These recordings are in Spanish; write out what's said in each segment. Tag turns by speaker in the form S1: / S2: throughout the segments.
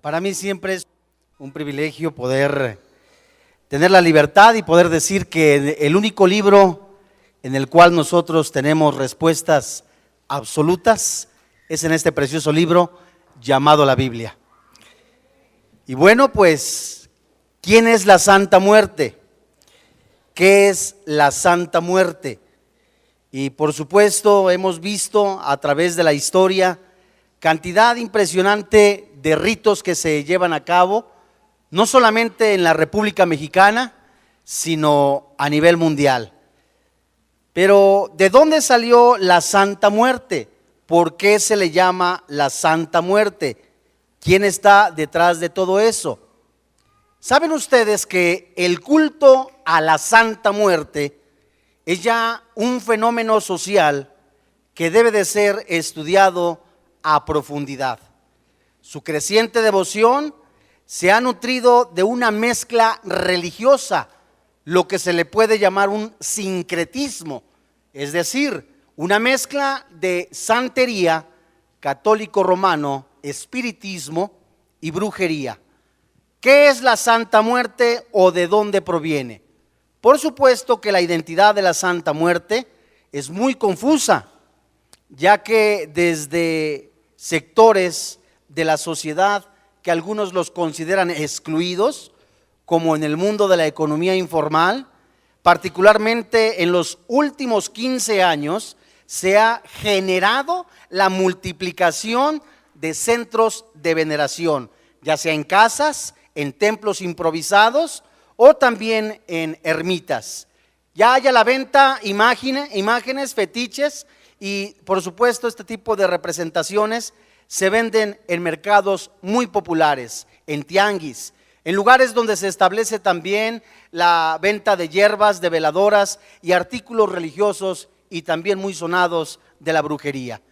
S1: Para mí siempre es un privilegio poder tener la libertad y poder decir que el único libro en el cual nosotros tenemos respuestas absolutas es en este precioso libro llamado la Biblia. Y bueno, pues, ¿quién es la Santa Muerte? ¿Qué es la Santa Muerte? Y por supuesto hemos visto a través de la historia cantidad impresionante de ritos que se llevan a cabo, no solamente en la República Mexicana, sino a nivel mundial. Pero ¿de dónde salió la Santa Muerte? ¿Por qué se le llama la Santa Muerte? ¿Quién está detrás de todo eso? ¿Saben ustedes que el culto a la Santa Muerte es ya un fenómeno social que debe de ser estudiado a profundidad? Su creciente devoción se ha nutrido de una mezcla religiosa, lo que se le puede llamar un sincretismo, es decir, una mezcla de santería, católico romano, espiritismo y brujería. ¿Qué es la Santa Muerte o de dónde proviene? Por supuesto que la identidad de la Santa Muerte es muy confusa, ya que desde sectores de la sociedad que algunos los consideran excluidos, como en el mundo de la economía informal, particularmente en los últimos 15 años, se ha generado la multiplicación de centros de veneración, ya sea en casas, en templos improvisados o también en ermitas. Ya hay a la venta imágenes, fetiches y por supuesto este tipo de representaciones se venden en mercados muy populares, en tianguis, en lugares donde se establece también la venta de hierbas, de veladoras y artículos religiosos y también muy sonados de la brujería.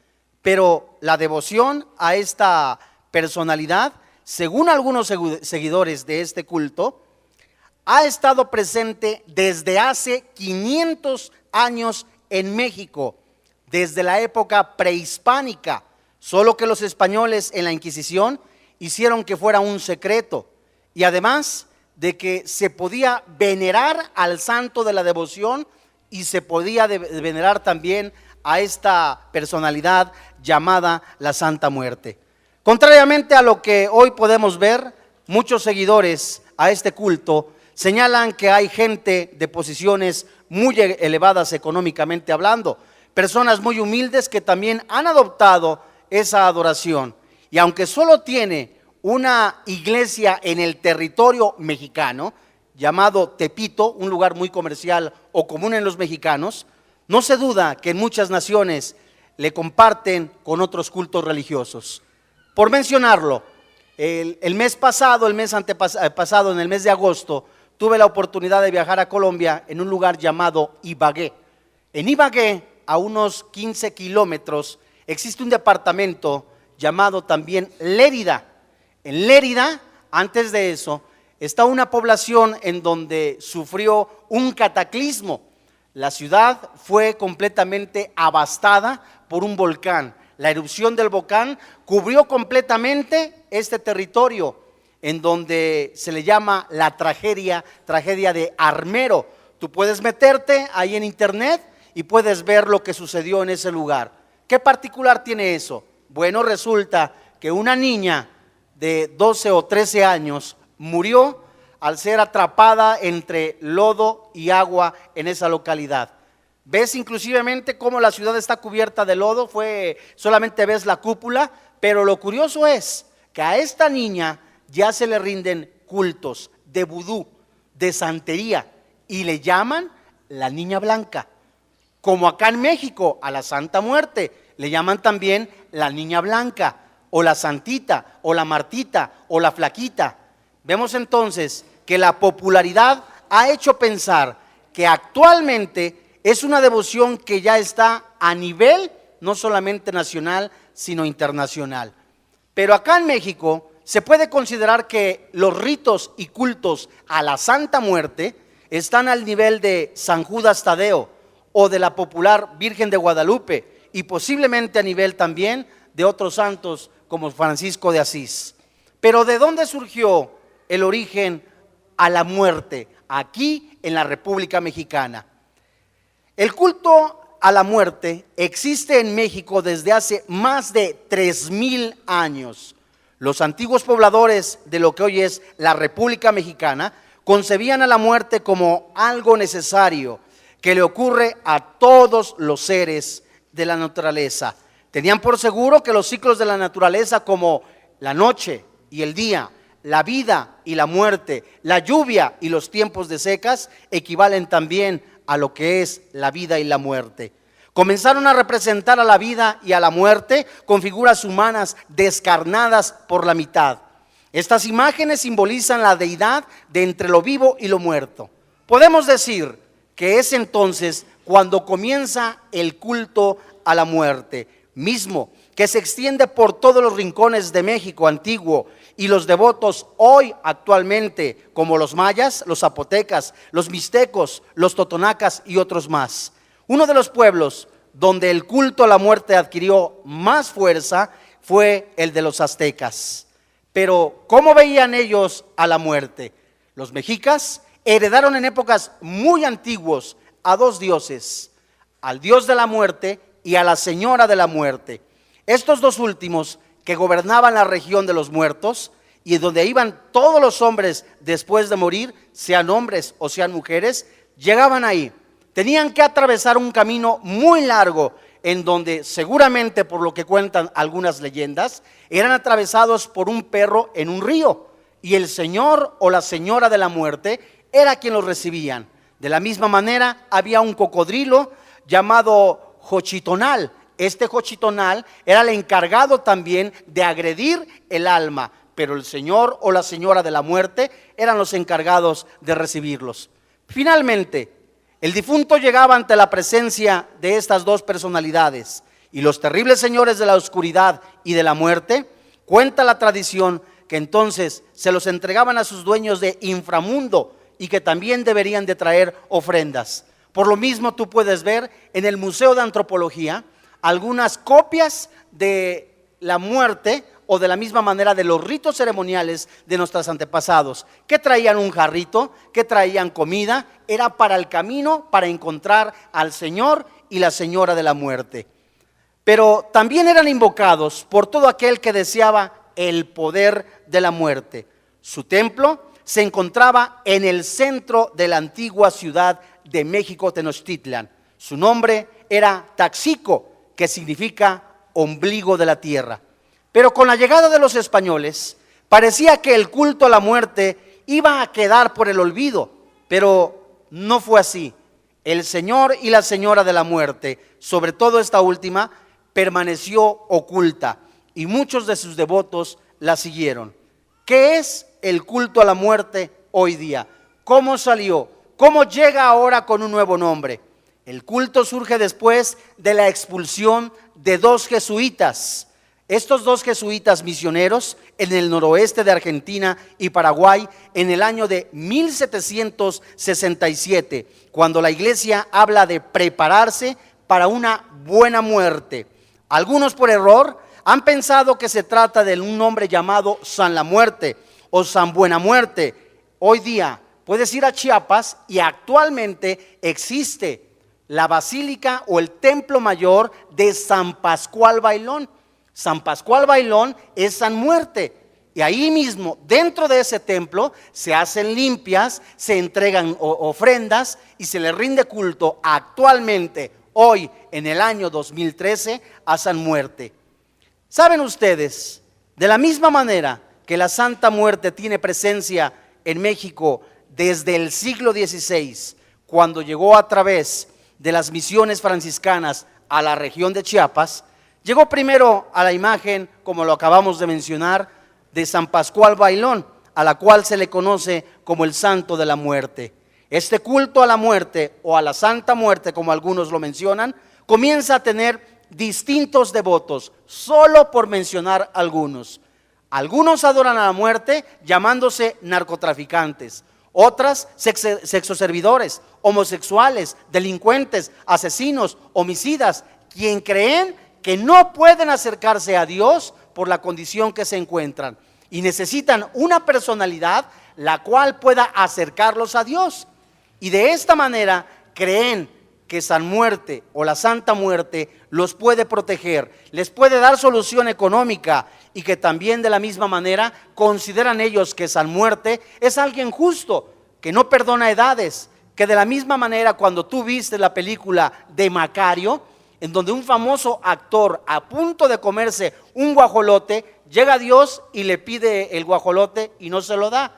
S1: Pero la devoción a esta personalidad, según algunos seguidores de este culto, ha estado presente desde hace 500 años en México, desde la época prehispánica, solo que los españoles en la Inquisición hicieron que fuera un secreto, y además de que se podía venerar al santo de la devoción y se podía venerar también a esta personalidad llamada la Santa Muerte. Contrariamente a lo que hoy podemos ver, muchos seguidores a este culto señalan que hay gente de posiciones muy elevadas económicamente hablando, personas muy humildes que también han adoptado esa adoración. Y aunque solo tiene una iglesia en el territorio mexicano, llamado Tepito, un lugar muy comercial o común en los mexicanos, no se duda que en muchas naciones le comparten con otros cultos religiosos. Por mencionarlo, el mes pasado, el mes antepasado, en el mes de agosto, tuve la oportunidad de viajar a Colombia en un lugar llamado Ibagué. En Ibagué, a unos 15 kilómetros, existe un departamento llamado también Lérida. En Lérida, antes de eso, está una población en donde sufrió un cataclismo. La ciudad fue completamente abastada por un volcán. La erupción del volcán cubrió completamente este territorio, en donde se le llama la tragedia de Armero. Tú puedes meterte ahí en internet y puedes ver lo que sucedió en ese lugar. ¿Qué particular tiene eso? Bueno, resulta que una niña de 12 o 13 años murió al ser atrapada entre lodo y agua en esa localidad. Ves inclusivemente cómo la ciudad está cubierta de lodo, solamente ves la cúpula, pero lo curioso es que a esta niña ya se le rinden cultos de vudú, de santería, y le llaman la Niña Blanca. Como acá en México a la Santa Muerte le llaman también la Niña Blanca, o la Santita, o la Martita, o la Flaquita. Vemos entonces que la popularidad ha hecho pensar que actualmente es una devoción que ya está a nivel no solamente nacional, sino internacional. Pero acá en México se puede considerar que los ritos y cultos a la Santa Muerte están al nivel de San Judas Tadeo o de la popular Virgen de Guadalupe, y posiblemente a nivel también de otros santos como Francisco de Asís. Pero ¿de dónde surgió el origen a la muerte aquí en la República Mexicana? El culto a la muerte existe en México desde hace más de 3000 años. Los antiguos pobladores de lo que hoy es la República Mexicana concebían a la muerte como algo necesario que le ocurre a todos los seres de la naturaleza. Tenían por seguro que los ciclos de la naturaleza, como la noche y el día, la vida y la muerte, la lluvia y los tiempos de secas, equivalen también a lo que es la vida y la muerte. Comenzaron a representar a la vida y a la muerte con figuras humanas descarnadas por la mitad. Estas imágenes simbolizan la deidad de entre lo vivo y lo muerto. Podemos decir que es entonces cuando comienza el culto a la muerte, mismo que se extiende por todos los rincones de México antiguo, y los devotos hoy actualmente, como los mayas, los zapotecas, los mixtecos, los totonacas y otros más. Uno de los pueblos donde el culto a la muerte adquirió más fuerza fue el de los aztecas. Pero ¿cómo veían ellos a la muerte? Los mexicas heredaron en épocas muy antiguas a dos dioses, al dios de la muerte y a la señora de la muerte. Estos dos últimos, que gobernaban la región de los muertos y donde iban todos los hombres después de morir, sean hombres o sean mujeres, llegaban ahí. Tenían que atravesar un camino muy largo en donde seguramente, por lo que cuentan algunas leyendas, eran atravesados por un perro en un río, y el señor o la señora de la muerte era quien los recibían. De la misma manera había un cocodrilo llamado Xochitonal. Este Xochitonal era el encargado también de agredir el alma, pero el señor o la señora de la muerte eran los encargados de recibirlos. Finalmente, el difunto llegaba ante la presencia de estas dos personalidades, y los terribles señores de la oscuridad y de la muerte, cuenta la tradición que entonces se los entregaban a sus dueños de inframundo, y que también deberían de traer ofrendas. Por lo mismo, tú puedes ver en el Museo de Antropología algunas copias de la muerte, o de la misma manera de los ritos ceremoniales de nuestros antepasados, que traían un jarrito, que traían comida, era para el camino, para encontrar al señor y la señora de la muerte. Pero también eran invocados por todo aquel que deseaba el poder de la muerte. Su templo se encontraba en el centro de la antigua ciudad de México, Tenochtitlan. Su nombre era Taxico, que significa ombligo de la tierra. Pero con la llegada de los españoles, parecía que el culto a la muerte iba a quedar por el olvido, pero no fue así. El señor y la señora de la muerte, sobre todo esta última, permaneció oculta, y muchos de sus devotos la siguieron. ¿Qué es el culto a la muerte hoy día? ¿Cómo salió? ¿Cómo llega ahora con un nuevo nombre? El culto surge después de la expulsión de dos jesuitas. Estos dos jesuitas misioneros en el noroeste de Argentina y Paraguay en el año de 1767, cuando la iglesia habla de prepararse para una buena muerte. Algunos, por error, han pensado que se trata de un hombre llamado San la Muerte o San Buena Muerte. Hoy día puedes ir a Chiapas y actualmente existe la basílica o el templo mayor de San Pascual Bailón. San Pascual Bailón es San Muerte, y ahí mismo, dentro de ese templo, se hacen limpias, se entregan ofrendas y se le rinde culto actualmente, hoy en el año 2013, a San Muerte. ¿Saben ustedes? De la misma manera que la Santa Muerte tiene presencia en México desde el siglo XVI, cuando llegó a través de las misiones franciscanas a la región de Chiapas, llegó primero a la imagen, como lo acabamos de mencionar, de San Pascual Bailón, a la cual se le conoce como el Santo de la Muerte. Este culto a la muerte, o a la Santa Muerte, como algunos lo mencionan, comienza a tener distintos devotos, solo por mencionar algunos. Algunos adoran a la muerte llamándose narcotraficantes, otras sexoservidores, homosexuales, delincuentes, asesinos, homicidas, quien creen que no pueden acercarse a Dios por la condición que se encuentran. y necesitan una personalidad la cual pueda acercarlos a Dios. Y de esta manera creen que San Muerte o la Santa Muerte los puede proteger, les puede dar solución económica, y que también de la misma manera consideran ellos que San Muerte es alguien justo, que no perdona edades, que de la misma manera cuando tú viste la película de Macario, en donde un famoso actor a punto de comerse un guajolote, llega Dios y le pide el guajolote y no se lo da.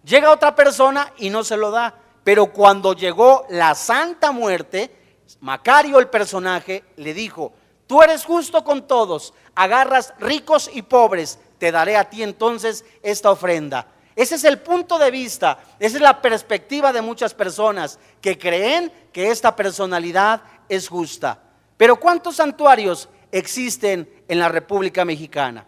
S1: Llega otra persona y no se lo da. Pero cuando llegó la Santa Muerte, Macario, el personaje, le dijo: tú eres justo con todos, agarras ricos y pobres, te daré a ti entonces esta ofrenda. Ese es el punto de vista, esa es la perspectiva de muchas personas que creen que esta personalidad es justa. Pero ¿cuántos santuarios existen en la República Mexicana?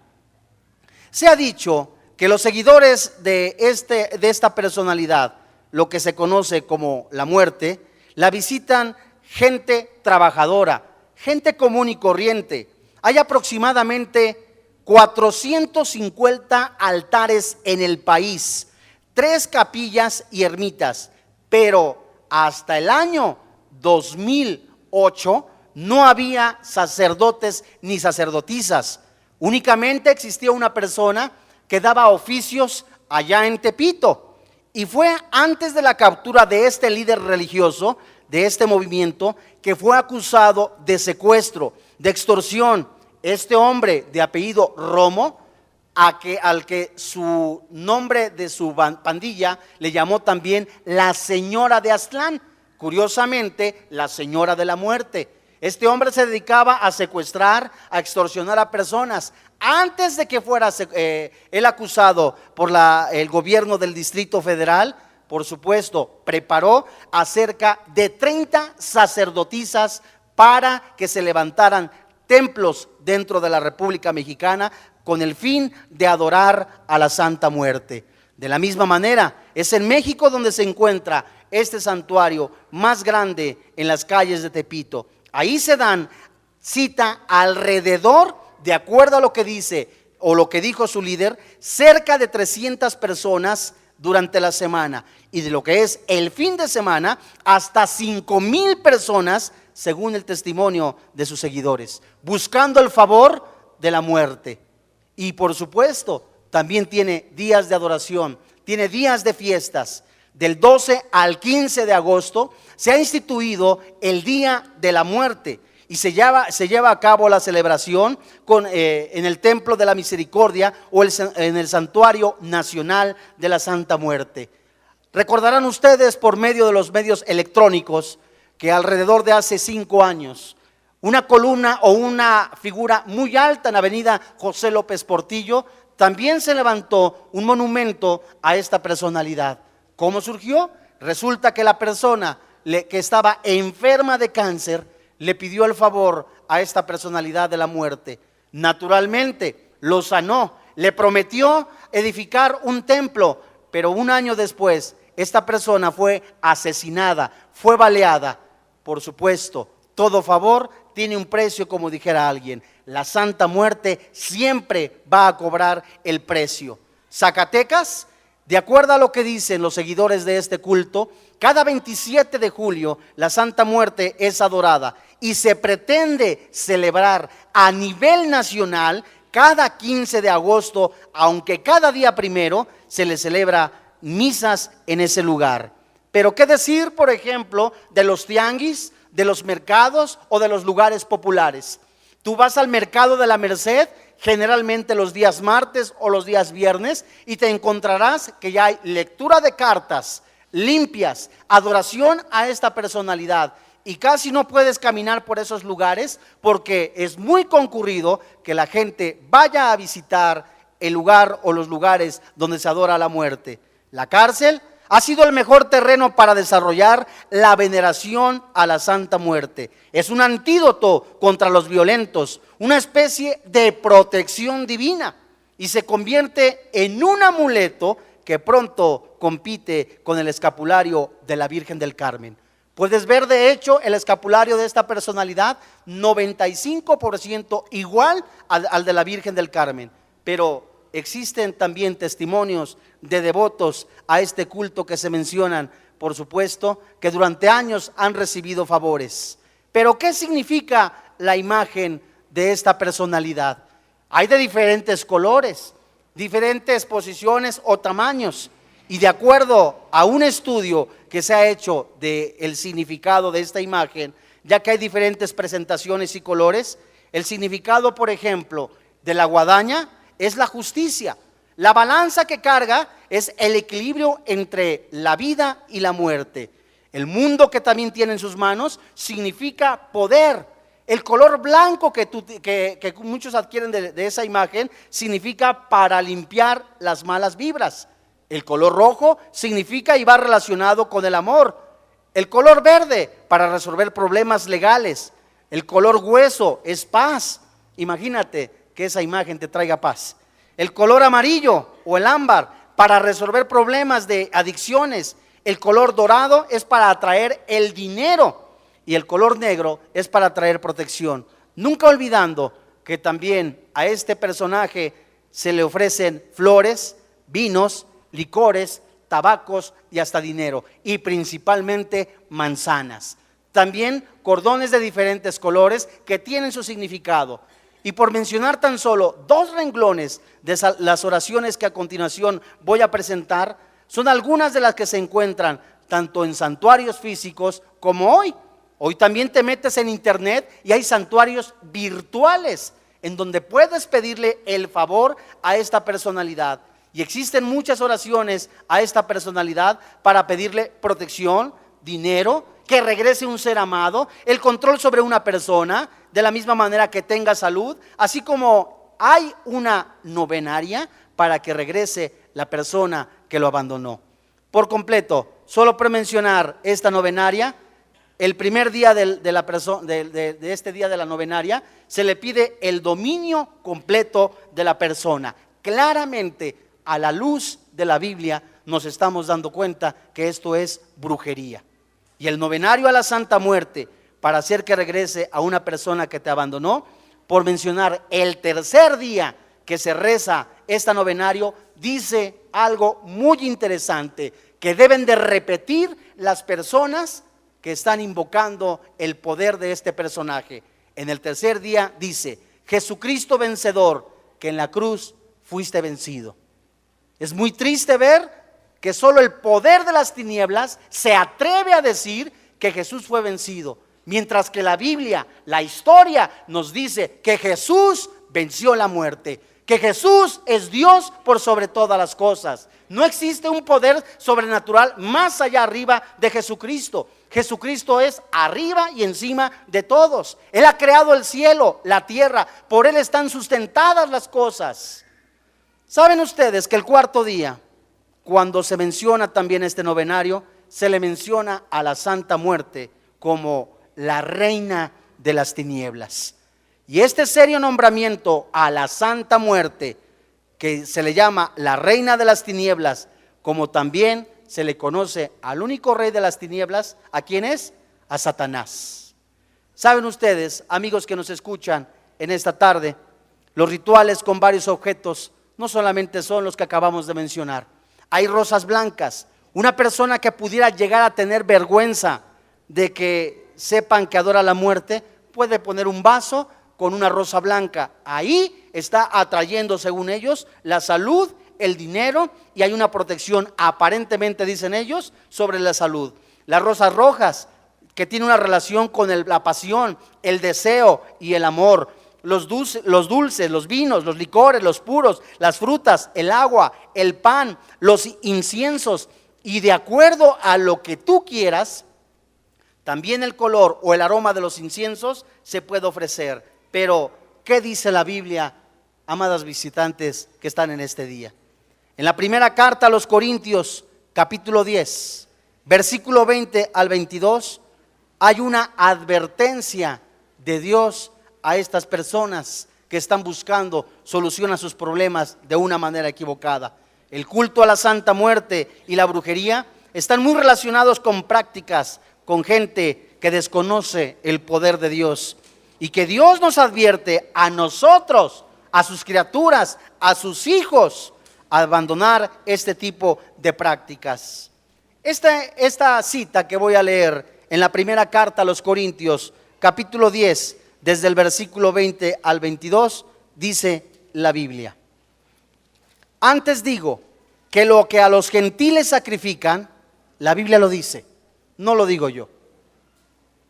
S1: Se ha dicho que los seguidores de esta personalidad, lo que se conoce como la Muerte, la visitan gente trabajadora, gente común y corriente. Hay aproximadamente 450 altares en el país, 3 capillas y ermitas, pero hasta el año 2008 no había sacerdotes ni sacerdotisas. Únicamente existía una persona que daba oficios allá en Tepito, y fue antes de la captura de este líder religioso, de este movimiento, que fue acusado de secuestro, de extorsión. Este hombre de apellido Romo, al que su nombre de su pandilla le llamó también la señora de Aztlán, curiosamente la señora de la muerte. Este hombre se dedicaba a secuestrar, a extorsionar a personas. Antes de que fuera él acusado por el gobierno del Distrito Federal, por supuesto, preparó a cerca de 30 sacerdotisas para que se levantaran templos dentro de la República Mexicana con el fin de adorar a la Santa Muerte. De la misma manera, es en México donde se encuentra este santuario más grande en las calles de Tepito. Ahí se dan cita alrededor, de acuerdo a lo que dice o lo que dijo su líder, cerca de 300 personas durante la semana, y de lo que es el fin de semana hasta 5,000 personas, según el testimonio de sus seguidores, buscando el favor de la muerte. Y por supuesto también tiene días de adoración, tiene días de fiestas. Del 12 al 15 de agosto se ha instituido el Día de la Muerte, y se lleva a cabo la celebración en el Templo de la Misericordia o en el Santuario Nacional de la Santa Muerte. Recordarán ustedes por medio de los medios electrónicos que alrededor de hace 5 años, una columna o una figura muy alta en avenida José López Portillo, también se levantó un monumento a esta personalidad. ¿Cómo surgió? Resulta que la persona que estaba enferma de cáncer le pidió el favor a esta personalidad de la muerte. Naturalmente lo sanó, le prometió edificar un templo, pero un año después esta persona fue asesinada, fue baleada. Por supuesto, todo favor tiene un precio, como dijera alguien. La Santa Muerte siempre va a cobrar el precio. Zacatecas, de acuerdo a lo que dicen los seguidores de este culto, cada 27 de julio la Santa Muerte es adorada, y se pretende celebrar a nivel nacional cada 15 de agosto, aunque cada día primero se le celebra misas en ese lugar. Pero ¿qué decir, por ejemplo, de los tianguis, de los mercados o de los lugares populares? Tú vas al mercado de la Merced, generalmente los días martes o los días viernes, y te encontrarás que ya hay lectura de cartas limpias, adoración a esta personalidad, y casi no puedes caminar por esos lugares porque es muy concurrido que la gente vaya a visitar el lugar o los lugares donde se adora a la muerte. La cárcel ha sido el mejor terreno para desarrollar la veneración a la Santa Muerte. Es un antídoto contra los violentos, una especie de protección divina, y se convierte en un amuleto que pronto compite con el escapulario de la Virgen del Carmen. Puedes ver de hecho el escapulario de esta personalidad 95% igual al de la Virgen del Carmen, pero existen también testimonios de devotos a este culto que se mencionan, por supuesto, que durante años han recibido favores. Pero ¿qué significa la imagen de esta personalidad? Hay de diferentes colores, diferentes posiciones o tamaños, y de acuerdo a un estudio que se ha hecho del significado de esta imagen, ya que hay diferentes presentaciones y colores, el significado, por ejemplo, de la guadaña es la justicia. La balanza que carga es el equilibrio entre la vida y la muerte. El mundo que también tiene en sus manos significa poder. El color blanco que muchos adquieren de esa imagen significa para limpiar las malas vibras. El color rojo significa y va relacionado con el amor. El color verde para resolver problemas legales. El color hueso es paz. Imagínate que esa imagen te traiga paz. El color amarillo o el ámbar para resolver problemas de adicciones. El color dorado es para atraer el dinero y el color negro es para atraer protección. Nunca olvidando que también a este personaje se le ofrecen flores, vinos, licores, tabacos y hasta dinero, y principalmente manzanas. También cordones de diferentes colores que tienen su significado. Y por mencionar tan solo 2 renglones de las oraciones que a continuación voy a presentar, son algunas de las que se encuentran tanto en santuarios físicos como hoy. Hoy también te metes en internet y hay santuarios virtuales en donde puedes pedirle el favor a esta personalidad. Y existen muchas oraciones a esta personalidad para pedirle protección, dinero, que regrese un ser amado, el control sobre una persona, de la misma manera que tenga salud, así como hay una novenaria para que regrese la persona que lo abandonó. Por completo, solo por mencionar esta novenaria, el primer día de este día de la novenaria, se le pide el dominio completo de la persona. Claramente, a la luz de la Biblia, nos estamos dando cuenta que esto es brujería. Y el novenario a la Santa Muerte, para hacer que regrese a una persona que te abandonó, por mencionar el tercer día que se reza este novenario, dice algo muy interesante que deben de repetir las personas que están invocando el poder de este personaje. En el tercer día dice: Jesucristo vencedor, que en la cruz fuiste vencido. Es muy triste ver que solo el poder de las tinieblas se atreve a decir que Jesús fue vencido, mientras que la Biblia, la historia nos dice que Jesús venció la muerte, que Jesús es Dios por sobre todas las cosas. No existe un poder sobrenatural más allá arriba de Jesucristo. Jesucristo es arriba y encima de todos. Él ha creado el cielo, la tierra, por Él están sustentadas las cosas. ¿Saben ustedes que el cuarto día, cuando se menciona también este novenario, se le menciona a la Santa Muerte como la reina de las tinieblas? Y este serio nombramiento a la Santa Muerte, que se le llama la reina de las tinieblas, como también se le conoce al único rey de las tinieblas, ¿a quién es? A Satanás. ¿Saben ustedes, amigos que nos escuchan en esta tarde, los rituales con varios objetos no solamente son los que acabamos de mencionar? Hay rosas blancas. Una persona que pudiera llegar a tener vergüenza de que sepan que adora la muerte, puede poner un vaso con una rosa blanca. Ahí está atrayendo, según ellos, la salud, el dinero, y hay una protección, aparentemente dicen ellos, sobre la salud. Las rosas rojas, que tiene una relación con la pasión, el deseo y el amor. Los dulces, los vinos, los licores, los puros, las frutas, el agua, el pan, los inciensos, y de acuerdo a lo que tú quieras, también el color o el aroma de los inciensos se puede ofrecer. Pero, ¿qué dice la Biblia, amadas visitantes que están en este día? En la primera carta a los Corintios, capítulo 10, versículo 20 al 22, hay una advertencia de Dios a estas personas que están buscando solución a sus problemas de una manera equivocada. El culto a la Santa Muerte y la brujería están muy relacionados con prácticas, con gente que desconoce el poder de Dios, y que Dios nos advierte a nosotros, a sus criaturas, a sus hijos, a abandonar este tipo de prácticas. Esta cita que voy a leer en la primera carta a los Corintios, capítulo 10, desde el versículo 20 al 22, dice la Biblia: antes digo que lo que a los gentiles sacrifican, la Biblia lo dice, no lo digo yo.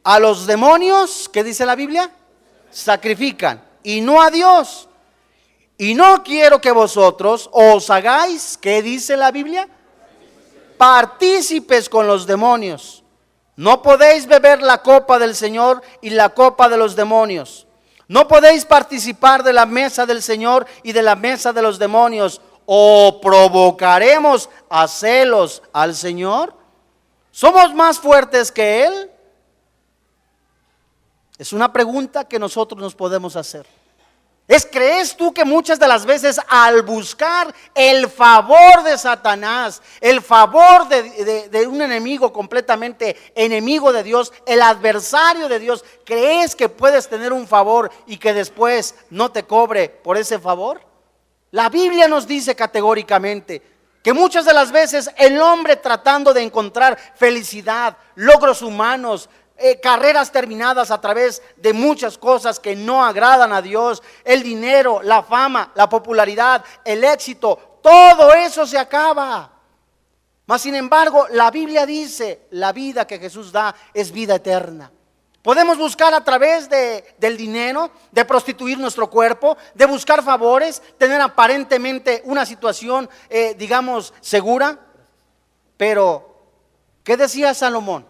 S1: A los demonios, ¿qué dice la Biblia? Sacrifican, y no a Dios. Y no quiero que vosotros os hagáis, ¿qué dice la Biblia? Partícipes con los demonios. No podéis beber la copa del Señor y la copa de los demonios. No podéis participar de la mesa del Señor y de la mesa de los demonios. ¿O provocaremos a celos al Señor? ¿Somos más fuertes que Él? Es una pregunta que nosotros nos podemos hacer. ¿Crees tú que muchas de las veces al buscar el favor de Satanás, el favor de un enemigo completamente enemigo de Dios, el adversario de Dios, crees que puedes tener un favor y que después no te cobre por ese favor? La Biblia nos dice categóricamente que muchas de las veces el hombre, tratando de encontrar felicidad, logros humanos, carreras terminadas a través de muchas cosas que no agradan a Dios, el dinero, la fama, la popularidad, el éxito, todo eso se acaba. Mas sin embargo, la Biblia dice, la vida que Jesús da es vida eterna. Podemos buscar a través del dinero, de prostituir nuestro cuerpo, de buscar favores, tener aparentemente una situación, digamos, segura. Pero, ¿qué decía Salomón?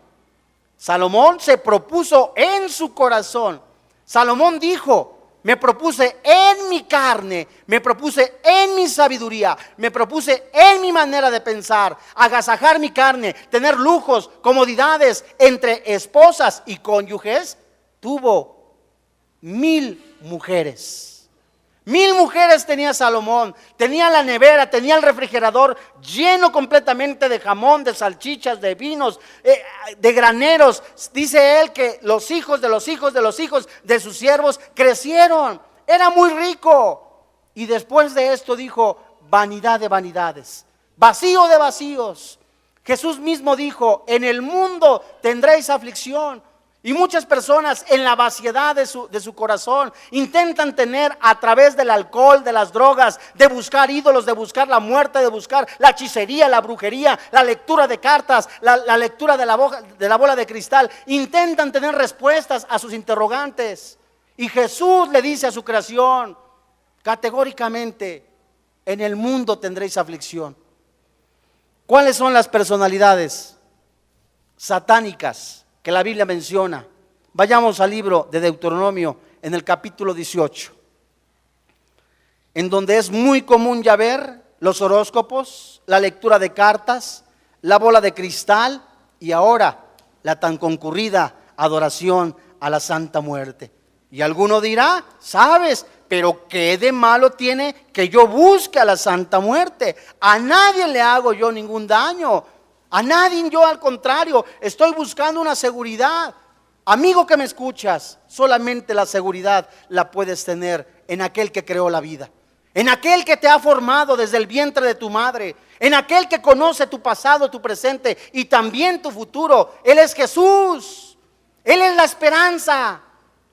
S1: Salomón se propuso en su corazón. Salomón dijo: me propuse en mi carne, me propuse en mi sabiduría, me propuse en mi manera de pensar, agasajar mi carne, tener lujos, comodidades entre esposas y cónyuges. Tuvo 1000 mujeres. 1000 mujeres tenía Salomón. Tenía la nevera, tenía el refrigerador lleno completamente de jamón, de salchichas, de vinos, de graneros. Dice él que los hijos de los hijos de los hijos de sus siervos crecieron. Era muy rico. Y después de esto dijo: vanidad de vanidades, vacío de vacíos. Jesús mismo dijo: en el mundo tendréis aflicción. Y muchas personas en la vaciedad de su corazón intentan tener, a través del alcohol, de las drogas, de buscar ídolos, de buscar la muerte, de buscar la hechicería, la brujería, la lectura de cartas, la lectura de la bola de cristal. Intentan tener respuestas a sus interrogantes. Y Jesús le dice a su creación categóricamente: en el mundo tendréis aflicción. ¿Cuáles son las personalidades satánicas que la Biblia menciona? Vayamos al libro de Deuteronomio, en el capítulo 18, en donde es muy común ya ver los horóscopos, la lectura de cartas, la bola de cristal y ahora la tan concurrida adoración a la Santa Muerte. Y alguno dirá: ¿sabes? Pero ¿qué de malo tiene que yo busque a la Santa Muerte? A nadie le hago yo ningún daño. A nadie, yo al contrario, estoy buscando una seguridad. Amigo que me escuchas, solamente la seguridad la puedes tener en aquel que creó la vida, en aquel que te ha formado desde el vientre de tu madre, en aquel que conoce tu pasado, tu presente y también tu futuro. Él es Jesús. Él es la esperanza.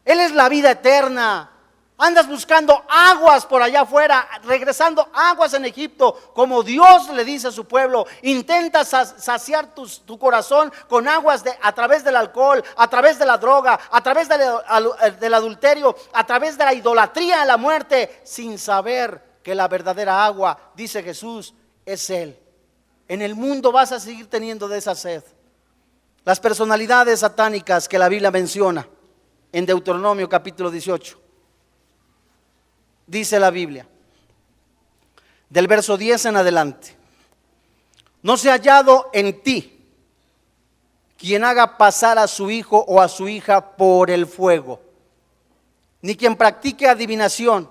S1: Él es la vida eterna. Andas buscando aguas por allá afuera, regresando aguas en Egipto, como Dios le dice a su pueblo. Intentas saciar tu corazón con aguas a través del alcohol, a través de la droga, a través del adulterio, a través de la idolatría a la muerte, sin saber que la verdadera agua, dice Jesús, es Él. En el mundo vas a seguir teniendo de esa sed. Las personalidades satánicas que la Biblia menciona en Deuteronomio capítulo 18. Dice la Biblia, del verso 10 en adelante: no se ha hallado en ti quien haga pasar a su hijo o a su hija por el fuego, ni quien practique adivinación,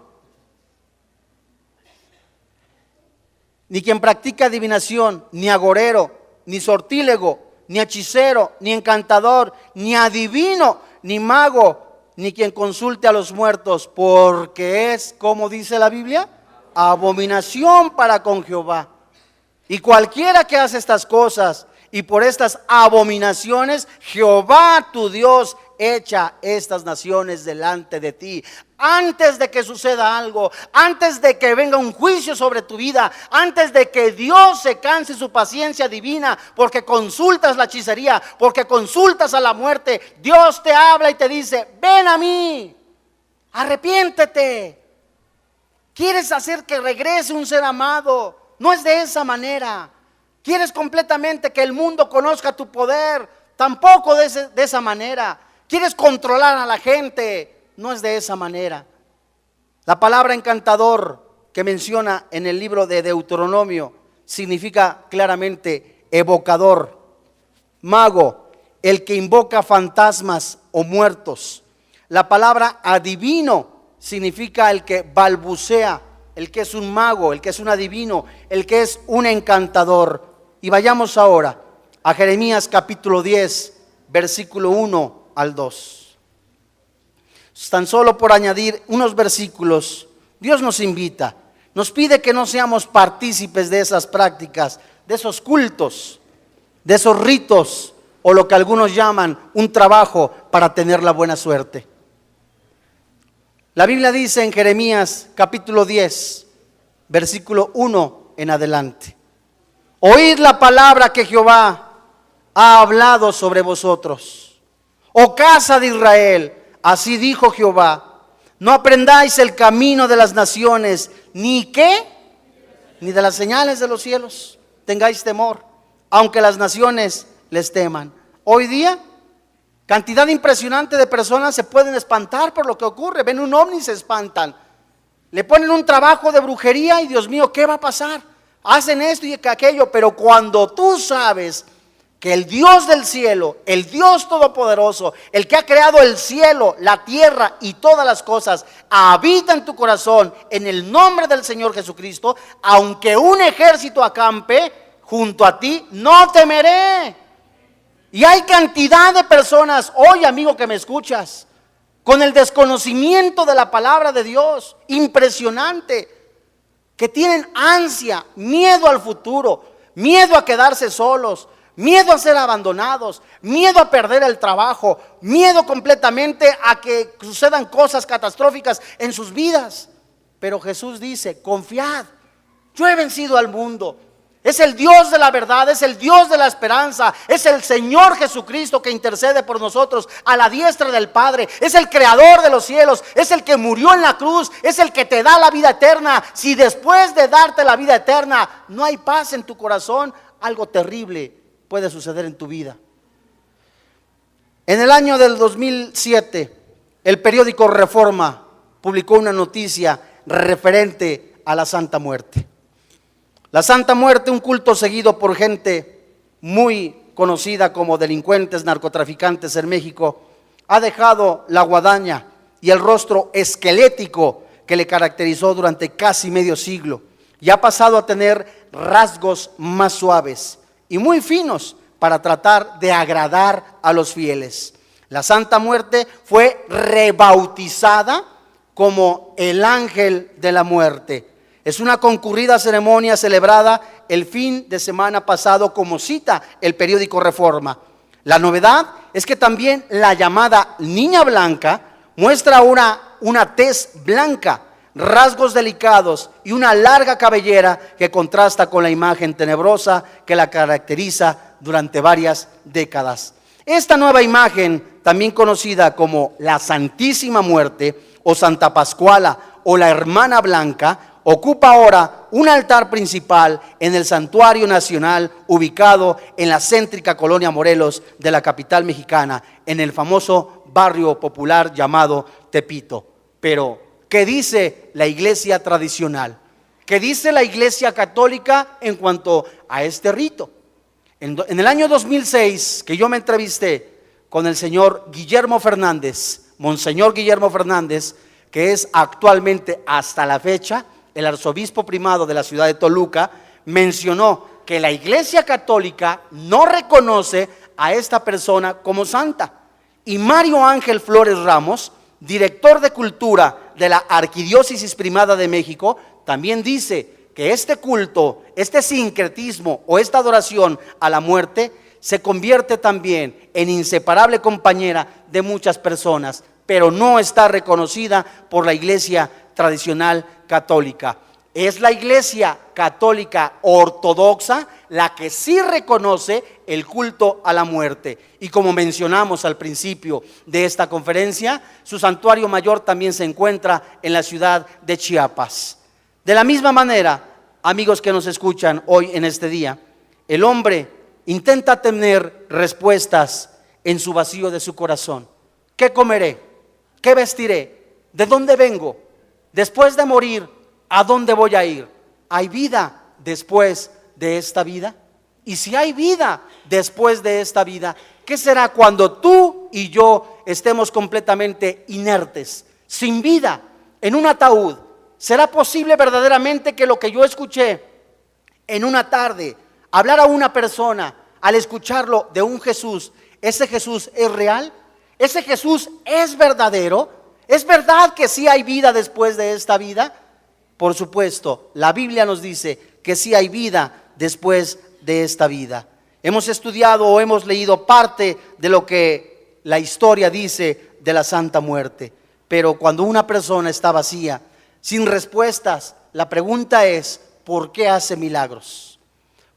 S1: ni agorero, ni sortílego, ni hechicero, ni encantador, ni adivino, ni mago, ni quien consulte a los muertos, porque es, como dice la Biblia, abominación para con Jehová. Y cualquiera que hace estas cosas y por estas abominaciones, Jehová tu Dios echa estas naciones delante de ti. Antes de que suceda algo, antes de que venga un juicio sobre tu vida, antes de que Dios se canse su paciencia divina, porque consultas la hechicería, porque consultas a la muerte, Dios te habla y te dice: ven a mí, arrepiéntete. ¿Quieres hacer que regrese un ser amado? No es de esa manera. ¿Quieres completamente que el mundo conozca tu poder? Tampoco de esa manera. ¿Quieres controlar a la gente? No es de esa manera. La palabra encantador que menciona en el libro de Deuteronomio significa claramente evocador, mago, el que invoca fantasmas o muertos. La palabra adivino significa el que balbucea, el que es un mago, el que es un adivino, el que es un encantador. Y vayamos ahora a Jeremías capítulo 10, versículo 1 al 2. Tan solo por añadir unos versículos, Dios nos invita, nos pide que no seamos partícipes de esas prácticas, de esos cultos, de esos ritos, o lo que algunos llaman un trabajo para tener la buena suerte. La Biblia dice en Jeremías capítulo 10, versículo 1 en adelante: oíd la palabra que Jehová ha hablado sobre vosotros, oh casa de Israel. Así dijo Jehová: no aprendáis el camino de las naciones, ni de las señales de los cielos tengáis temor, aunque las naciones les teman. Hoy día, cantidad impresionante de personas se pueden espantar por lo que ocurre. Ven un ovni y se espantan. Le ponen un trabajo de brujería y Dios mío, ¿qué va a pasar? Hacen esto y aquello, pero cuando tú sabes que el Dios del cielo, el Dios todopoderoso, el que ha creado el cielo, la tierra y todas las cosas, habita en tu corazón en el nombre del Señor Jesucristo, aunque un ejército acampe junto a ti, no temeré. Y hay cantidad de personas hoy, amigo que me escuchas, con el desconocimiento de la palabra de Dios, impresionante, que tienen ansia, miedo al futuro, miedo a quedarse solos, miedo a ser abandonados, miedo a perder el trabajo, miedo completamente a que sucedan cosas catastróficas en sus vidas. Pero Jesús dice: confiad, yo he vencido al mundo. Es el Dios de la verdad, es el Dios de la esperanza, es el Señor Jesucristo que intercede por nosotros a la diestra del Padre, es el creador de los cielos, es el que murió en la cruz, es el que te da la vida eterna. Si después de darte la vida eterna no hay paz en tu corazón, algo terrible puede suceder en tu vida. En el año del 2007, el periódico Reforma publicó una noticia referente a la Santa Muerte. La Santa Muerte, un culto seguido por gente muy conocida como delincuentes, narcotraficantes en México, ha dejado la guadaña y el rostro esquelético que le caracterizó durante casi medio siglo, y ha pasado a tener rasgos más suaves y muy finos para tratar de agradar a los fieles. La Santa Muerte fue rebautizada como el ángel de la muerte. Es una concurrida ceremonia celebrada el fin de semana pasado, como cita el periódico Reforma. La novedad es que también la llamada Niña Blanca muestra una tez blanca, rasgos delicados y una larga cabellera que contrasta con la imagen tenebrosa que la caracteriza durante varias décadas. Esta nueva imagen, también conocida como la Santísima Muerte o Santa Pascuala o la Hermana Blanca, ocupa ahora un altar principal en el Santuario Nacional ubicado en la céntrica colonia Morelos de la capital mexicana, en el famoso barrio popular llamado Tepito. Pero, ¿qué dice la iglesia tradicional? ¿Qué dice la iglesia católica en cuanto a este rito? En el año 2006, que yo me entrevisté con el señor Guillermo Fernández, Monseñor Guillermo Fernández, que es actualmente hasta la fecha el arzobispo primado de la ciudad de Toluca, mencionó que la iglesia católica no reconoce a esta persona como santa. Y Mario Ángel Flores Ramos, director de cultura de la Arquidiócesis Primada de México, también dice que este culto, este sincretismo o esta adoración a la muerte se convierte también en inseparable compañera de muchas personas, pero no está reconocida por la iglesia tradicional católica. Es la iglesia católica ortodoxa la que sí reconoce el culto a la muerte. Y como mencionamos al principio de esta conferencia, su santuario mayor también se encuentra en la ciudad de Chiapas. De la misma manera, amigos que nos escuchan hoy en este día, el hombre intenta tener respuestas en su vacío de su corazón. ¿Qué comeré? ¿Qué vestiré? ¿De dónde vengo? Después de morir, ¿a dónde voy a ir? ¿Hay vida después de esta vida? Y si hay vida después de esta vida, ¿qué será cuando tú y yo estemos completamente inertes, sin vida, en un ataúd? ¿Será posible verdaderamente que lo que yo escuché en una tarde, hablar a una persona, al escucharlo de un Jesús, ese Jesús es real? ¿Ese Jesús es verdadero? ¿Es verdad que sí hay vida después de esta vida? Por supuesto, la Biblia nos dice que sí hay vida después de esta vida. Hemos estudiado o hemos leído parte de lo que la historia dice de la Santa Muerte. Pero cuando una persona está vacía, sin respuestas, la pregunta es, ¿por qué hace milagros?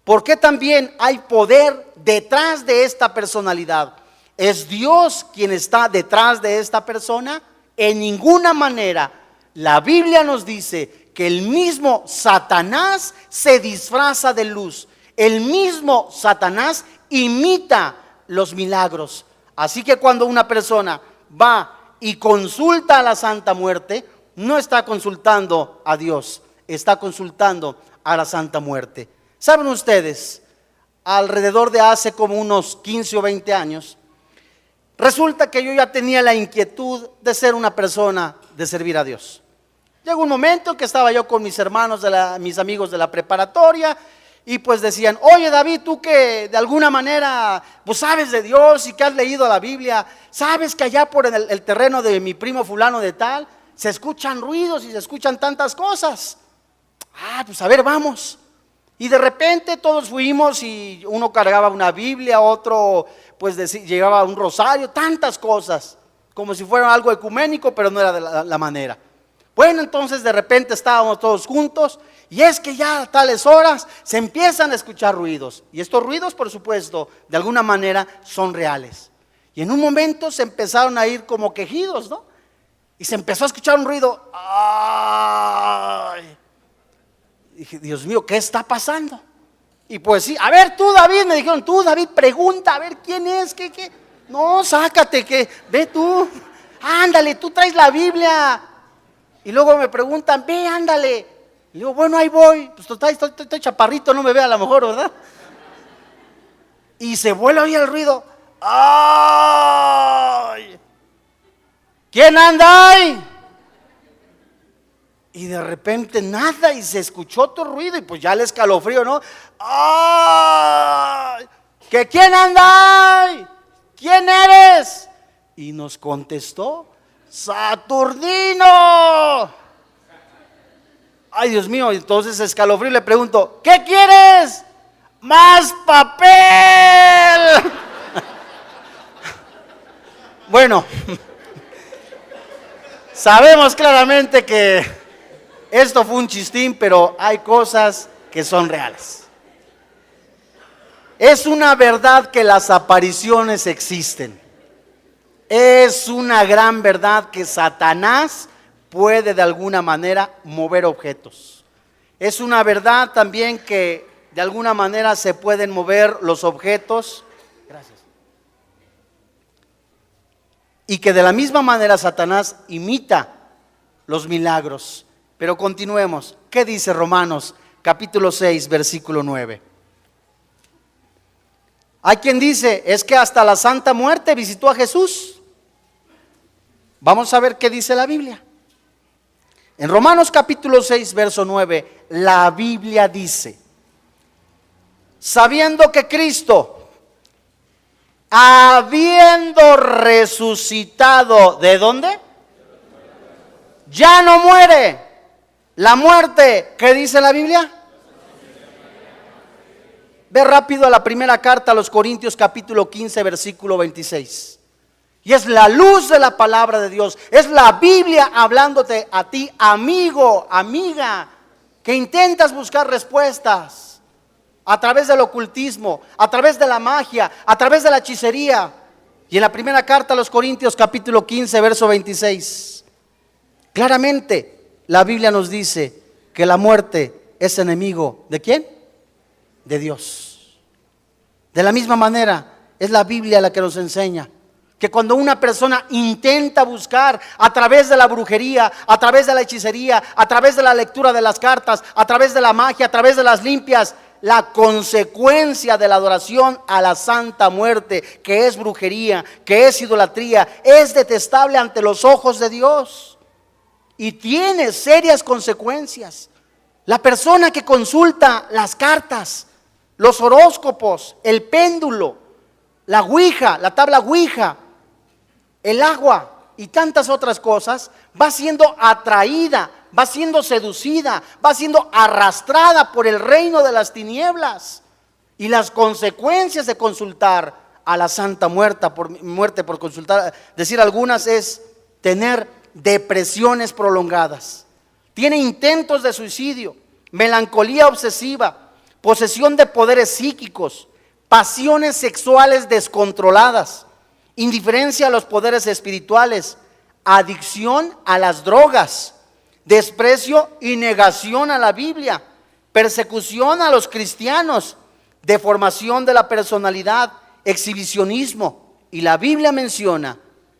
S1: ¿Por qué también hay poder detrás de esta personalidad? ¿Es Dios quien está detrás de esta persona? En ninguna manera. La Biblia nos dice que el mismo Satanás se disfraza de luz. El mismo Satanás imita los milagros. Así que cuando una persona va y consulta a la Santa Muerte, no está consultando a Dios, está consultando a la Santa Muerte. ¿Saben ustedes? Alrededor de hace como unos 15 o 20 años, resulta que yo ya tenía la inquietud de ser una persona de servir a Dios. Llegó un momento que estaba yo con mis hermanos, mis amigos de la preparatoria, y pues decían, oye David, tú que de alguna manera pues sabes de Dios y que has leído la Biblia, sabes que allá por el terreno de mi primo fulano de tal, se escuchan ruidos y se escuchan tantas cosas. Pues a ver, vamos. Y de repente todos fuimos y uno cargaba una Biblia, otro pues llevaba un rosario, tantas cosas, como si fuera algo ecuménico, pero no era de la manera. Bueno, entonces de repente estábamos todos juntos y es que ya a tales horas se empiezan a escuchar ruidos. Y estos ruidos, por supuesto, de alguna manera son reales. Y en un momento se empezaron a ir como quejidos, ¿no? Y se empezó a escuchar un ruido. ¡Ay! Dije, Dios mío, ¿qué está pasando? Y pues sí, a ver tú David, me dijeron, tú David, pregunta, a ver quién es, qué. No, sácate, que ve tú, ándale, tú traes la Biblia. Y luego me preguntan, ve, ándale. Y digo, bueno, ahí voy. Pues estoy chaparrito, no me ve a lo mejor, ¿verdad? Y se vuelve a oír el ruido. ¡Ay! ¿Quién anda ahí? Y de repente nada, y se escuchó otro ruido, y pues ya el escalofrío, ¿no? ¡Ay! ¿Que quién anda ahí? ¿Quién eres? Y nos contestó, Saturnino. Ay, Dios mío, entonces escalofrío, le pregunto, ¿qué quieres? ¡Más papel! Bueno, sabemos claramente que esto fue un chistín, pero hay cosas que son reales. Es una verdad que las apariciones existen. Es una gran verdad que Satanás puede de alguna manera mover objetos. Es una verdad también que de alguna manera se pueden mover los objetos. Gracias. Y que de la misma manera Satanás imita los milagros. Pero continuemos. ¿Qué dice Romanos capítulo 6, versículo 9? Hay quien dice, es que hasta la Santa Muerte visitó a Jesús. Vamos a ver qué dice la Biblia. En Romanos capítulo 6, verso 9, la Biblia dice, sabiendo que Cristo, habiendo resucitado, ¿de dónde? ya no muere. La muerte, ¿qué dice la Biblia? Ve rápido a la primera carta a los Corintios capítulo 15 versículo 26. Y es la luz de la palabra de Dios. Es la Biblia hablándote a ti, amigo, amiga, que intentas buscar respuestas a través del ocultismo, a través de la magia, a través de la hechicería. Y en la primera carta a los Corintios capítulo 15 verso 26, claramente la Biblia nos dice que la muerte es enemigo ¿de quién? De Dios. De la misma manera es la Biblia la que nos enseña que cuando una persona intenta buscar a través de la brujería, a través de la hechicería, a través de la lectura de las cartas, a través de la magia, a través de las limpias, la consecuencia de la adoración a la santa muerte, que es brujería, que es idolatría, es detestable ante los ojos de Dios y tiene serias consecuencias. La persona que consulta las cartas, los horóscopos, el péndulo, la ouija, la tabla ouija, el agua y tantas otras cosas, va siendo atraída, va siendo seducida, va siendo arrastrada por el reino de las tinieblas. Y las consecuencias de consultar a la santa muerte por consultar, decir algunas, es tener depresiones prolongadas, tiene intentos de suicidio, melancolía obsesiva, posesión de poderes psíquicos, pasiones sexuales descontroladas, indiferencia a los poderes espirituales, adicción a las drogas, desprecio y negación a la Biblia, persecución a los cristianos, deformación de la personalidad, exhibicionismo. Y la Biblia menciona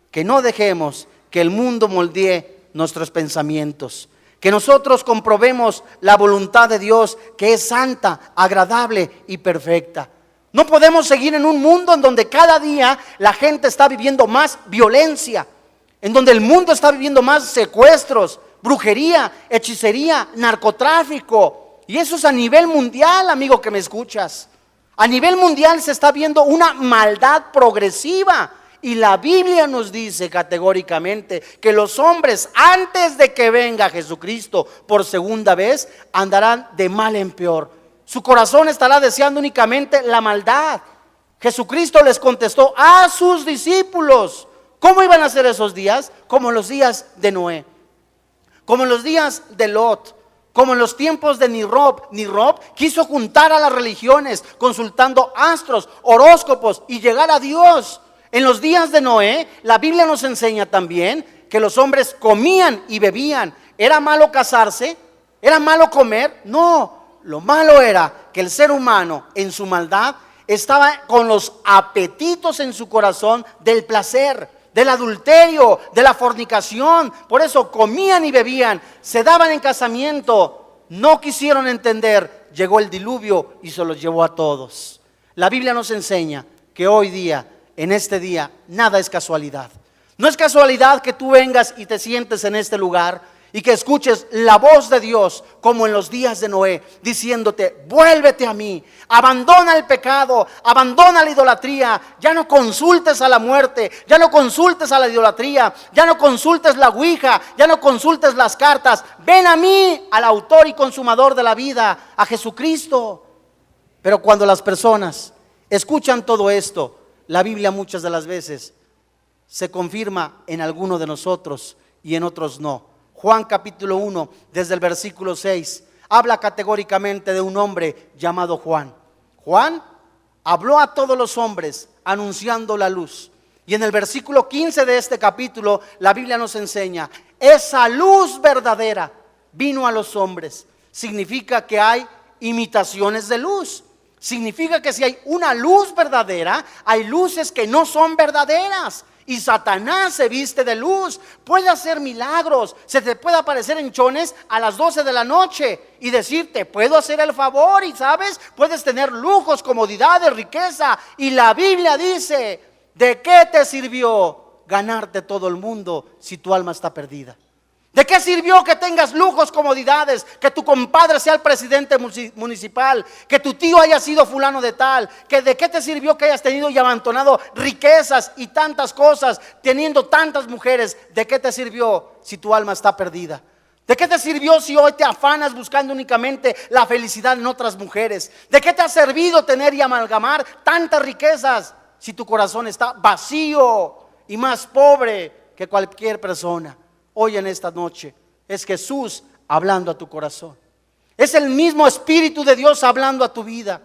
S1: que no dejemos que el mundo moldee nuestros pensamientos, que nosotros comprobemos la voluntad de Dios, que es santa, agradable y perfecta. No podemos seguir en un mundo en donde cada día la gente está viviendo más violencia, en donde el mundo está viviendo más secuestros, brujería, hechicería, narcotráfico. Y eso es a nivel mundial, amigo que me escuchas. A nivel mundial se está viendo una maldad progresiva. Y la Biblia nos dice categóricamente que los hombres, antes de que venga Jesucristo por segunda vez, andarán de mal en peor. Su corazón estará deseando únicamente la maldad. Jesucristo les contestó a sus discípulos. ¿Cómo iban a ser esos días? Como los días de Noé, como en los días de Lot, como en los tiempos de Nimrod. Nimrod quiso juntar a las religiones, consultando astros, horóscopos y llegar a Dios. En los días de Noé, la Biblia nos enseña también que los hombres comían y bebían. ¿Era malo casarse? ¿Era malo comer? No. Lo malo era que el ser humano en su maldad estaba con los apetitos en su corazón del placer, del adulterio, de la fornicación. Por eso comían y bebían, se daban en casamiento, no quisieron entender, llegó el diluvio y se los llevó a todos. La Biblia nos enseña que hoy día, en este día, nada es casualidad. No es casualidad que tú vengas y te sientes en este lugar y que escuches la voz de Dios como en los días de Noé, diciéndote: vuélvete a mí, abandona el pecado, abandona la idolatría, ya no consultes a la muerte, ya no consultes a la idolatría, ya no consultes la ouija, ya no consultes las cartas, ven a mí, al autor y consumador de la vida, a Jesucristo. Pero cuando las personas escuchan todo esto, la Biblia muchas de las veces se confirma en alguno de nosotros y en otros no. Juan capítulo 1, desde el versículo 6, habla categóricamente de un hombre llamado Juan. Juan habló a todos los hombres anunciando la luz. Y en el versículo 15 de este capítulo, la Biblia nos enseña: esa luz verdadera vino a los hombres. Significa que hay imitaciones de luz. Significa que si hay una luz verdadera, hay luces que no son verdaderas. Y Satanás se viste de luz, puede hacer milagros, se te puede aparecer en chones a las 12 de la noche y decirte: puedo hacer el favor, y sabes, puedes tener lujos, comodidades, riqueza. Y la Biblia dice: ¿de qué te sirvió ganarte todo el mundo si tu alma está perdida? ¿De qué sirvió que tengas lujos, comodidades, que tu compadre sea el presidente municipal, que tu tío haya sido fulano de tal? ¿De qué te sirvió que hayas tenido y abandonado riquezas y tantas cosas, teniendo tantas mujeres? ¿De qué te sirvió si tu alma está perdida? ¿De qué te sirvió si hoy te afanas buscando únicamente la felicidad en otras mujeres? ¿De qué te ha servido tener y amalgamar tantas riquezas si tu corazón está vacío y más pobre que cualquier persona? Hoy en esta noche es Jesús hablando a tu corazón. Es el mismo Espíritu de Dios hablando a tu vida.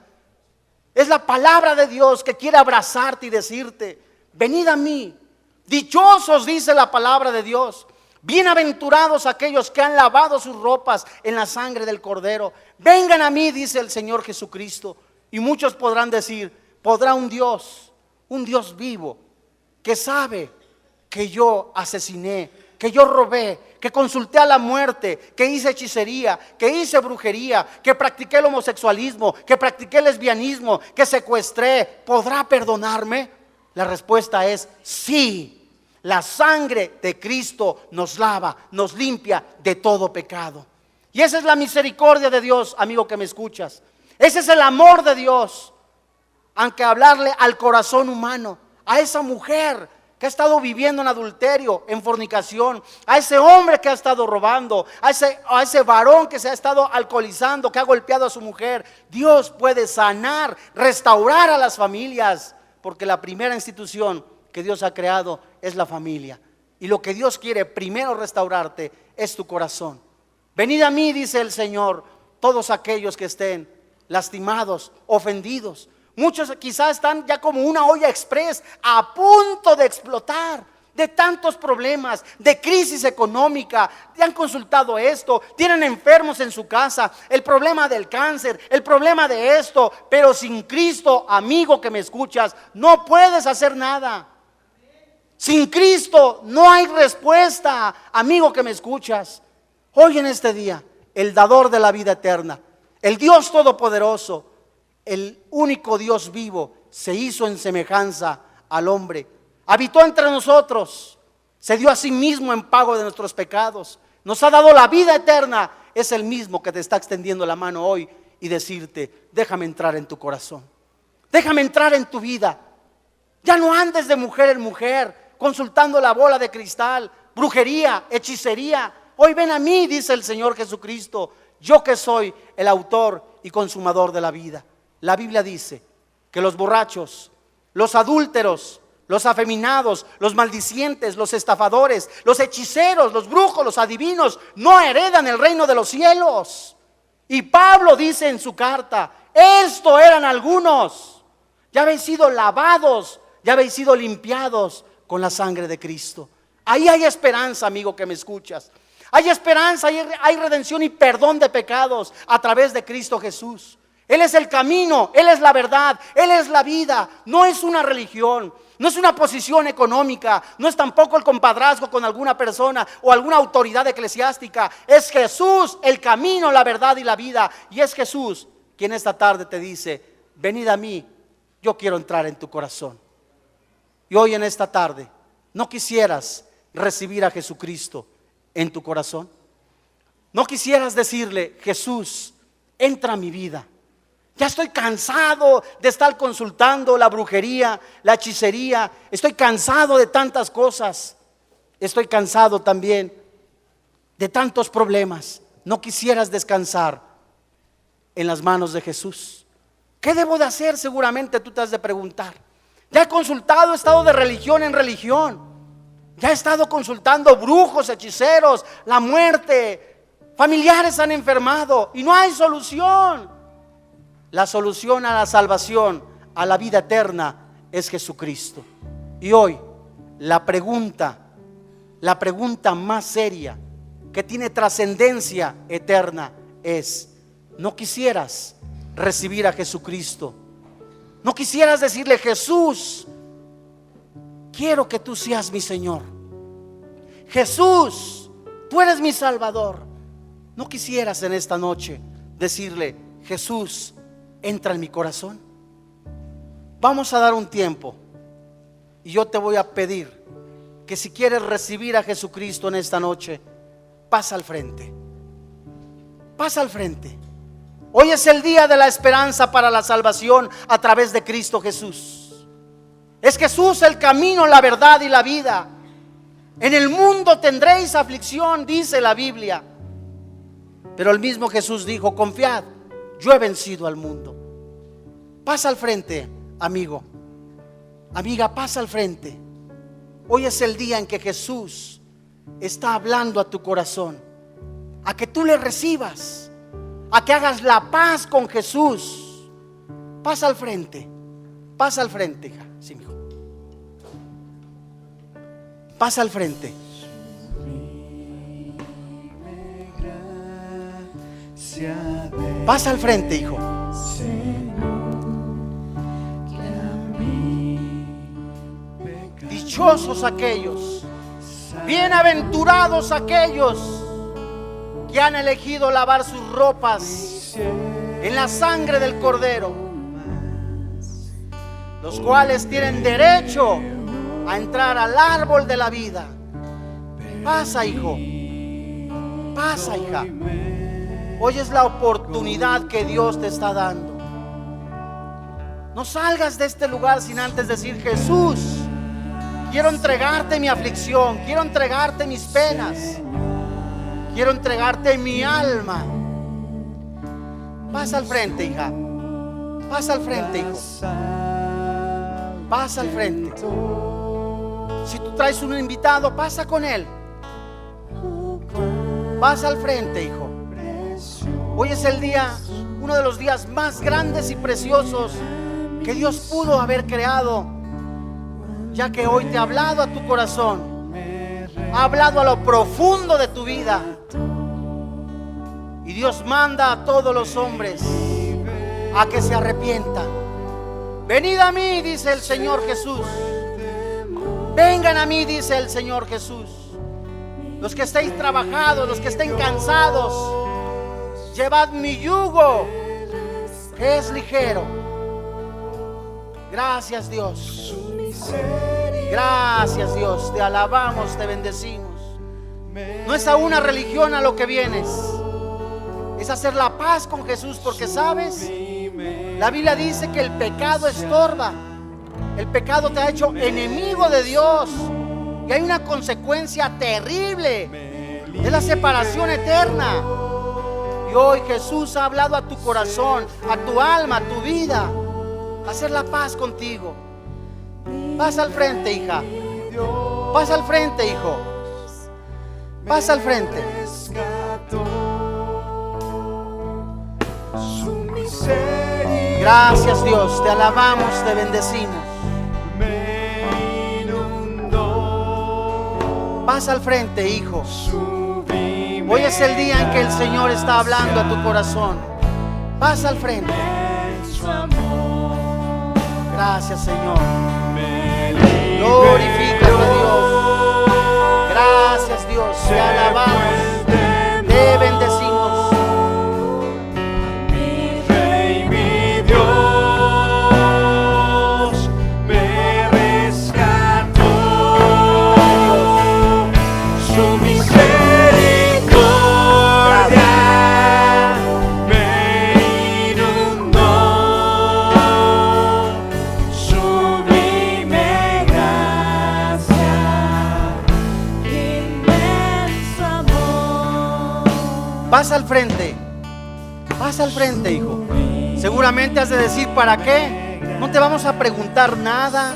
S1: Es la palabra de Dios que quiere abrazarte y decirte: venid a mí. Dichosos, dice la palabra de Dios. Bienaventurados aquellos que han lavado sus ropas en la sangre del Cordero. Vengan a mí, dice el Señor Jesucristo. Y muchos podrán decir: ¿podrá un Dios vivo, que sabe que yo asesiné, que yo robé, que consulté a la muerte, que hice hechicería, que hice brujería, que practiqué el homosexualismo, que practiqué el lesbianismo, que secuestré? ¿Podrá perdonarme? La respuesta es sí. La sangre de Cristo nos lava, nos limpia de todo pecado. Y esa es la misericordia de Dios, amigo que me escuchas. Ese es el amor de Dios. Aunque hablarle al corazón humano, a esa mujer que ha estado viviendo en adulterio, en fornicación, a ese hombre que ha estado robando, a ese varón que se ha estado alcoholizando, que ha golpeado a su mujer, Dios puede sanar, restaurar a las familias, porque la primera institución que Dios ha creado es la familia. Y lo que Dios quiere primero restaurarte es tu corazón. Venid a mí, dice el Señor, todos aquellos que estén lastimados, ofendidos. Muchos quizás están ya como una olla express, a punto de explotar de tantos problemas, de crisis económica. Ya han consultado esto, tienen enfermos en su casa, el problema del cáncer, el problema de esto. Pero sin Cristo, amigo que me escuchas, no puedes hacer nada. Sin Cristo no hay respuesta, amigo que me escuchas. Hoy en este día, el dador de la vida eterna, el Dios todopoderoso, el único Dios vivo, se hizo en semejanza al hombre, habitó entre nosotros, se dio a sí mismo en pago de nuestros pecados, nos ha dado la vida eterna. Es el mismo que te está extendiendo la mano hoy y decirte: déjame entrar en tu corazón, déjame entrar en tu vida. Ya no andes de mujer en mujer consultando la bola de cristal, brujería, hechicería. Hoy ven a mí, dice el Señor Jesucristo, yo que soy el autor y consumador de la vida. La Biblia dice que los borrachos, los adúlteros, los afeminados, los maldicientes, los estafadores, los hechiceros, los brujos, los adivinos no heredan el reino de los cielos. Y Pablo dice en su carta: esto eran algunos, ya habéis sido lavados, ya habéis sido limpiados con la sangre de Cristo. Ahí hay esperanza, amigo que me escuchas. Hay esperanza, hay redención y perdón de pecados a través de Cristo Jesús. Él es el camino, Él es la verdad, Él es la vida. No es una religión, no es una posición económica, no es tampoco el compadrazgo con alguna persona o alguna autoridad eclesiástica. Es Jesús el camino, la verdad y la vida. Y es Jesús quien esta tarde te dice: venid a mí, yo quiero entrar en tu corazón. Y hoy en esta tarde, ¿no quisieras recibir a Jesucristo en tu corazón? ¿No quisieras decirle: Jesús, entra a mi vida? Ya estoy cansado de estar consultando la brujería, la hechicería. Estoy cansado de tantas cosas. Estoy cansado también de tantos problemas. ¿No quisieras descansar en las manos de Jesús? ¿Qué debo de hacer? Seguramente tú te has de preguntar. Ya he consultado, he estado de religión en religión. Ya he estado consultando brujos, hechiceros, la muerte. Familiares han enfermado y no hay solución. La solución a la salvación, a la vida eterna, es Jesucristo. Y hoy la pregunta más seria, que tiene trascendencia eterna, es: ¿no quisieras recibir a Jesucristo? ¿No quisieras decirle: Jesús, quiero que tú seas mi Señor? Jesús, tú eres mi Salvador. ¿No quisieras en esta noche decirle: Jesús, entra en mi corazón? Vamos a dar un tiempo y yo te voy a pedir que si quieres recibir a Jesucristo en esta noche, pasa al frente. Pasa al frente. Hoy es el día de la esperanza para la salvación a través de Cristo Jesús. Es Jesús el camino, la verdad y la vida. En el mundo tendréis aflicción, dice la Biblia. Pero el mismo Jesús dijo: confiad, yo he vencido al mundo. Pasa al frente, amigo, amiga, pasa al frente. Hoy es el día en que Jesús está hablando a tu corazón, a que tú le recibas, a que hagas la paz con Jesús. Pasa al frente, hija. Sí, mijo. Pasa al frente. Pasa al frente, hijo. Dichosos aquellos, bienaventurados aquellos que han elegido lavar sus ropas en la sangre del Cordero, los cuales tienen derecho a entrar al árbol de la vida. Pasa, hijo. Pasa, hija. Hoy es la oportunidad que Dios te está dando. No salgas de este lugar sin antes decir: Jesús, quiero entregarte mi aflicción, quiero entregarte mis penas, quiero entregarte mi alma. Pasa al frente, hija. Pasa al frente, hijo. Pasa al frente. Si tú traes un invitado, pasa con él. Pasa al frente, hijo. Hoy es el día, uno de los días más grandes y preciosos que Dios pudo haber creado, ya que hoy te ha hablado a tu corazón, ha hablado a lo profundo de tu vida. Y Dios manda a todos los hombres a que se arrepientan. Venid a mí, dice el Señor Jesús. Vengan a mí, dice el Señor Jesús. Los que estéis trabajados, los que estén cansados, llevad mi yugo, que es ligero. Gracias, Dios. Gracias, Dios. Te alabamos, te bendecimos. No es a una religión a lo que vienes, es hacer la paz con Jesús, porque sabes, la Biblia dice que el pecado estorba. El pecado te ha hecho enemigo de Dios, y hay una consecuencia terrible, es la separación eterna. Y hoy Jesús ha hablado a tu corazón, a tu alma, a tu vida, hacer la paz contigo. Pasa al frente, hija. Pasa al frente, hijo. Pasa al frente. Gracias, Dios, te alabamos, te bendecimos. Pasa al frente, hijo. Hoy es el día en que el Señor está hablando a tu corazón. Pasa al frente. Gracias, Señor. Glorifícate, Dios. Gracias, Dios. Te alabamos, te bendecimos. Pasa al frente, hijo. Seguramente has de decir: ¿para qué? No te vamos a preguntar nada,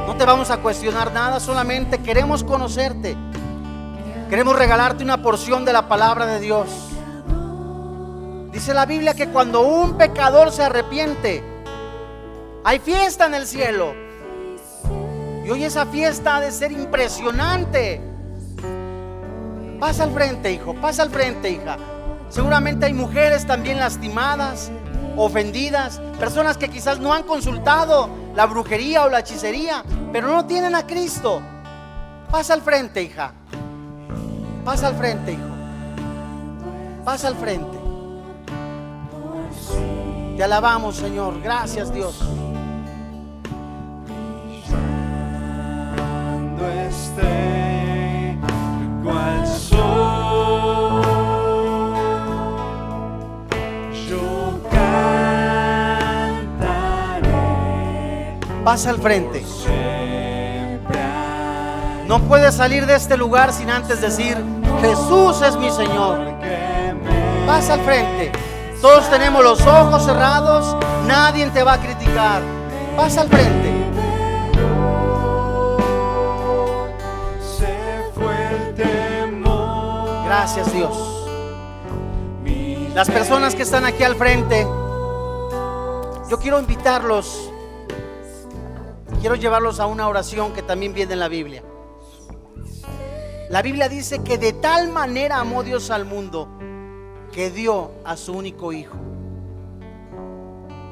S1: no te vamos a cuestionar nada, solamente queremos conocerte. Queremos regalarte una porción de la palabra de Dios. Dice la Biblia que cuando un pecador se arrepiente, hay fiesta en el cielo. Y hoy esa fiesta ha de ser impresionante. Pasa al frente, hijo, pasa al frente, hija. Seguramente hay mujeres también lastimadas, ofendidas, personas que quizás no han consultado la brujería o la hechicería, pero no tienen a Cristo. Pasa al frente, hija. Pasa al frente, hijo. Pasa al frente. Te alabamos, Señor. Gracias, Dios.
S2: Cual soy.
S1: Pasa al frente. No puedes salir de este lugar sin antes decir: Jesús es mi Señor. Pasa al frente. Todos tenemos los ojos cerrados. Nadie te va a criticar. Pasa al frente. Gracias, Dios. Las personas que están aquí al frente, yo quiero invitarlos. Quiero llevarlos a una oración que también viene en la Biblia. La Biblia dice que de tal manera amó Dios al mundo que dio a su único Hijo,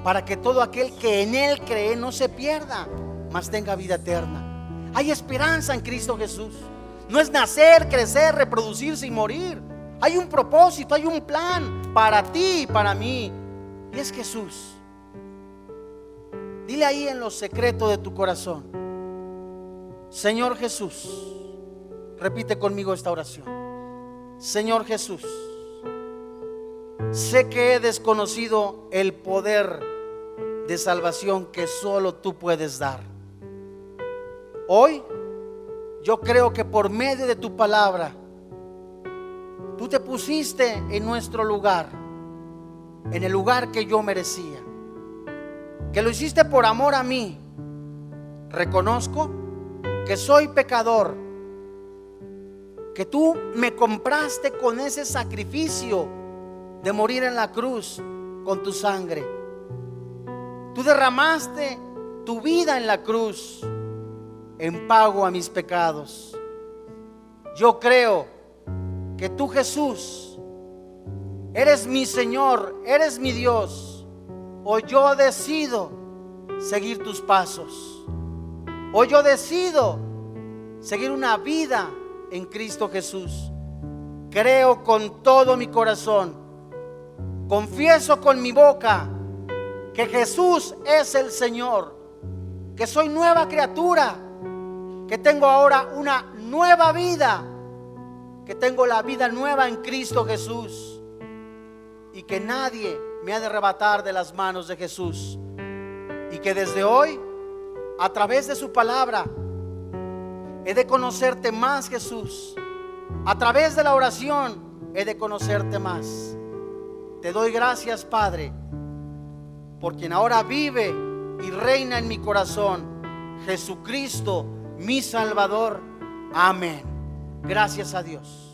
S1: para que todo aquel que en Él cree no se pierda, mas tenga vida eterna. Hay esperanza en Cristo Jesús. No es nacer, crecer, reproducirse y morir. Hay un propósito, hay un plan para ti y para mí, y es Jesús. Dile ahí en lo secreto de tu corazón: Señor Jesús. Repite conmigo esta oración: Señor Jesús, sé que he desconocido el poder de salvación que solo tú puedes dar. Hoy yo creo que por medio de tu palabra tú te pusiste en nuestro lugar, en el lugar que yo merecía, que lo hiciste por amor a mí. Reconozco que soy pecador, que tú me compraste con ese sacrificio de morir en la cruz con tu sangre. Tú derramaste tu vida en la cruz en pago a mis pecados. Yo creo que tú, Jesús, eres mi Señor, eres mi Dios. Hoy yo decido seguir tus pasos. Hoy yo decido seguir una vida en Cristo Jesús. Creo con todo mi corazón, confieso con mi boca que Jesús es el Señor, que soy nueva criatura, que tengo ahora una nueva vida, que tengo la vida nueva en Cristo Jesús, y que nadie me ha de arrebatar de las manos de Jesús, y que desde hoy, a través de su palabra, he de conocerte más, Jesús. A través de la oración he de conocerte más. Te doy gracias, Padre, por quien ahora vive y reina en mi corazón, Jesucristo, mi Salvador. Amén. Gracias a Dios.